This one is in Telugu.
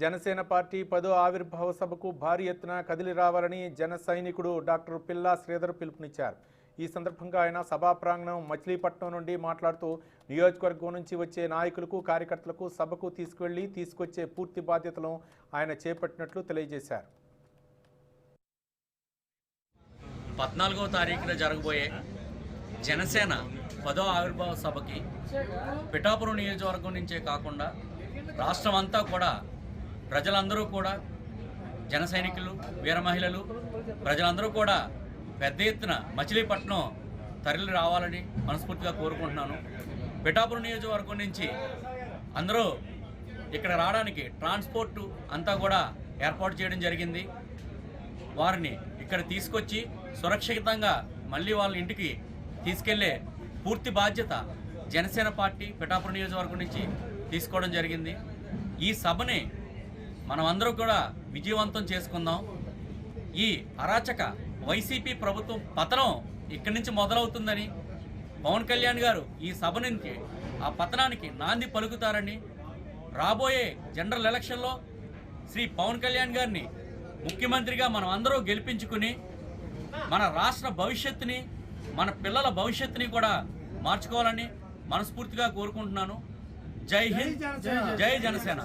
జనసేన పార్టీ 10వ ఆవిర్భావ సభకు భారీ ఎత్తున కదిలి రావాలని జన సైనికుడు డాక్టర్ పిల్లా శ్రీధర్ పిలుపునిచ్చారు. ఈ సందర్భంగా ఆయన సభా ప్రాంగణం మచిలీపట్నం నుండి మాట్లాడుతూ నియోజకవర్గం నుంచి వచ్చే నాయకులకు కార్యకర్తలకు సభకు తీసుకొచ్చే పూర్తి బాధ్యతలను ఆయన చేపట్టినట్లు తెలియజేశారు. 14వ తారీఖున జరగబోయే జనసేన 10వ ఆవిర్భావ సభకి పిఠాపురం నియోజకవర్గం నుంచే కాకుండా రాష్ట్రం అంతా కూడా ప్రజలందరూ కూడా జన సైనికులు, వీర మహిళలు ప్రజలందరూ కూడా పెద్ద ఎత్తున మచిలీపట్నం తరలి రావాలని మనస్ఫూర్తిగా కోరుకుంటున్నాను. పిఠాపురం నియోజకవర్గం నుంచి అందరూ ఇక్కడ రావడానికి ట్రాన్స్పోర్టు అంతా కూడా ఏర్పాటు చేయడం జరిగింది. వారిని ఇక్కడ తీసుకొచ్చి సురక్షితంగా మళ్ళీ వాళ్ళ ఇంటికి తీసుకెళ్లే పూర్తి బాధ్యత జనసేన పార్టీ పిఠాపురం నియోజకవర్గం నుంచి తీసుకోవడం జరిగింది. ఈ సభని మనమందరూ కూడా విజయవంతం చేసుకుందాం. ఈ అరాచక వైసీపీ ప్రభుత్వం పతనం ఇక్కడి నుంచి మొదలవుతుందని పవన్ కళ్యాణ్ గారు ఈ సభ నుంచి ఆ పతనానికి నాంది పలుకుతారని, రాబోయే జనరల్ ఎలక్షన్లో శ్రీ పవన్ కళ్యాణ్ గారిని ముఖ్యమంత్రిగా మనం అందరూ గెలిపించుకుని మన రాష్ట్ర భవిష్యత్తుని, మన పిల్లల భవిష్యత్తుని కూడా మార్చుకోవాలని మనస్ఫూర్తిగా కోరుకుంటున్నాను. జై హింద్, జై జనసేన.